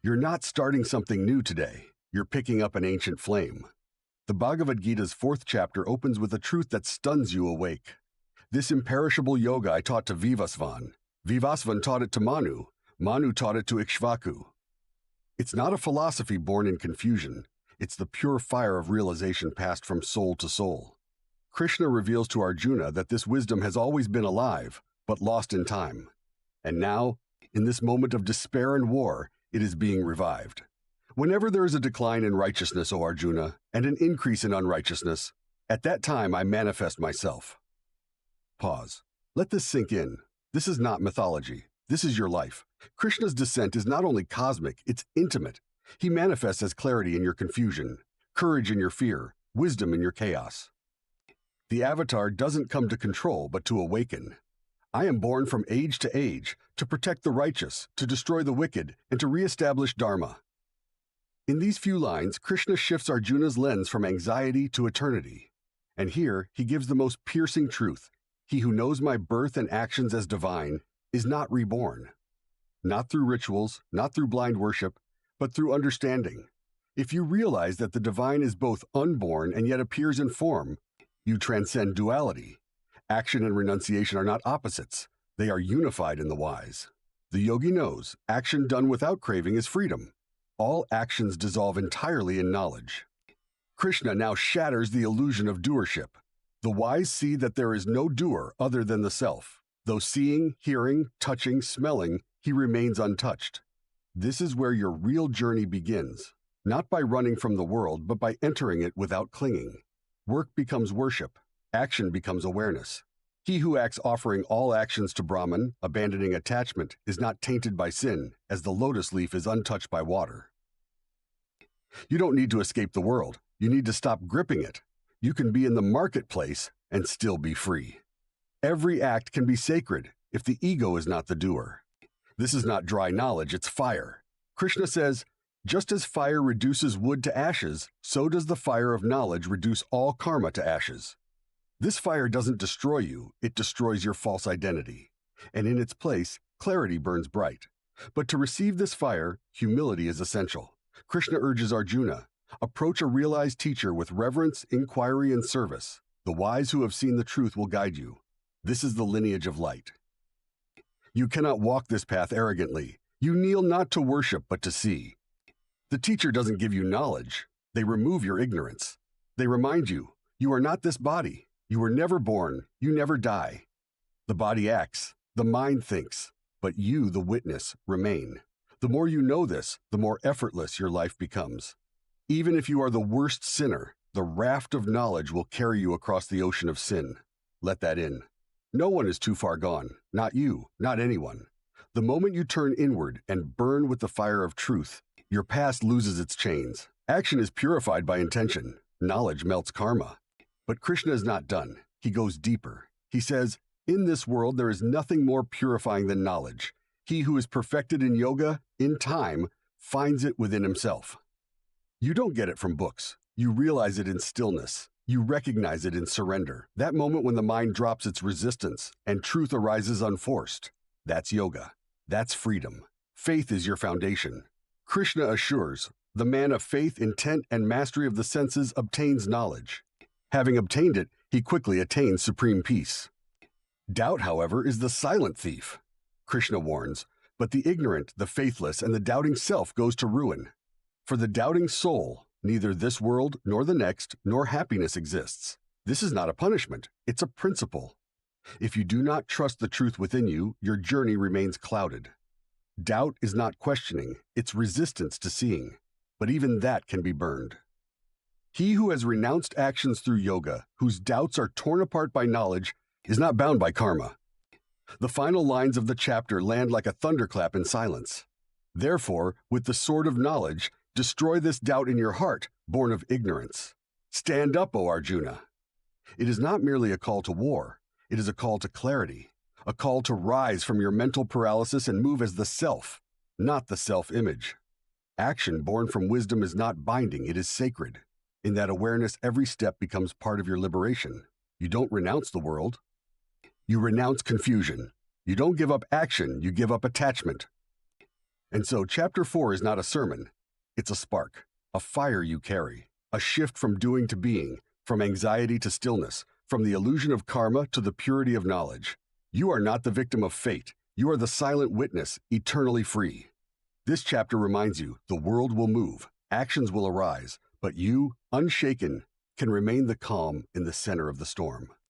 You're not starting something new today. You're picking up an ancient flame. The Bhagavad Gita's 4th chapter opens with a truth that stuns you awake. This imperishable yoga I taught to Vivasvan. Vivasvan taught it to Manu. Manu taught it to Ikshvaku. It's not a philosophy born in confusion. It's the pure fire of realization passed from soul to soul. Krishna reveals to Arjuna that this wisdom has always been alive, but lost in time. And now, in this moment of despair and war, it is being revived. Whenever there is a decline in righteousness, O Arjuna, and an increase in unrighteousness, at that time I manifest myself. Pause. Let this sink in. This is not mythology. This is your life. Krishna's descent is not only cosmic, it's intimate. He manifests as clarity in your confusion, courage in your fear, wisdom in your chaos. The avatar doesn't come to control, but to awaken. I am born from age to age, to protect the righteous, to destroy the wicked, and to reestablish dharma. In these few lines, Krishna shifts Arjuna's lens from anxiety to eternity. And here, he gives the most piercing truth. He who knows my birth and actions as divine is not reborn. Not through rituals, not through blind worship, but through understanding. If you realize that the divine is both unborn and yet appears in form, you transcend duality. Action and renunciation are not opposites. They are unified in the wise. The yogi knows action done without craving is freedom. All actions dissolve entirely in knowledge. Krishna now shatters the illusion of doership. The wise see that there is no doer other than the self. Though seeing, hearing, touching, smelling, he remains untouched. This is where your real journey begins, not by running from the world, but by entering it without clinging. Work becomes worship. Action becomes awareness. He who acts offering all actions to Brahman, abandoning attachment, is not tainted by sin, as the lotus leaf is untouched by water. You don't need to escape the world. You need to stop gripping it. You can be in the marketplace and still be free. Every act can be sacred if the ego is not the doer. This is not dry knowledge, it's fire. Krishna says, just as fire reduces wood to ashes, so does the fire of knowledge reduce all karma to ashes. This fire doesn't destroy you, it destroys your false identity. And in its place, clarity burns bright. But to receive this fire, humility is essential. Krishna urges Arjuna, approach a realized teacher with reverence, inquiry, and service. The wise who have seen the truth will guide you. This is the lineage of light. You cannot walk this path arrogantly. You kneel not to worship, but to see. The teacher doesn't give you knowledge. They remove your ignorance. They remind you, you are not this body. You were never born. You never die. The body acts. The mind thinks. But you, the witness, remain. The more you know this, the more effortless your life becomes. Even if you are the worst sinner, the raft of knowledge will carry you across the ocean of sin. Let that in. No one is too far gone. Not you, not anyone. The moment you turn inward and burn with the fire of truth, your past loses its chains. Action is purified by intention. Knowledge melts karma. But Krishna is not done. He goes deeper. He says, in this world there is nothing more purifying than knowledge. He who is perfected in yoga, in time, finds it within himself. You don't get it from books. You realize it in stillness. You recognize it in surrender. That moment when the mind drops its resistance and truth arises unforced. That's yoga. That's freedom. Faith is your foundation. Krishna assures, the man of faith, intent, and mastery of the senses obtains knowledge. Having obtained it, he quickly attains supreme peace. Doubt, however, is the silent thief. Krishna warns, but the ignorant, the faithless, and the doubting self goes to ruin. For the doubting soul, neither this world, nor the next, nor happiness exists. This is not a punishment, it's a principle. If you do not trust the truth within you, your journey remains clouded. Doubt is not questioning, it's resistance to seeing. But even that can be burned. He who has renounced actions through yoga, whose doubts are torn apart by knowledge, is not bound by karma. The final lines of the chapter land like a thunderclap in silence. Therefore, with the sword of knowledge, destroy this doubt in your heart, born of ignorance. Stand up, O Arjuna. It is not merely a call to war. It is a call to clarity, a call to rise from your mental paralysis and move as the self, not the self-image. Action born from wisdom is not binding, it is sacred. In that awareness, every step becomes part of your liberation. You don't renounce the world. You renounce confusion. You don't give up action, you give up attachment. And so chapter 4 is not a sermon. It's a spark, a fire you carry, a shift from doing to being, from anxiety to stillness, from the illusion of karma to the purity of knowledge. You are not the victim of fate. You are the silent witness, eternally free. This chapter reminds you the world will move, actions will arise, but you, unshaken, can remain the calm in the center of the storm.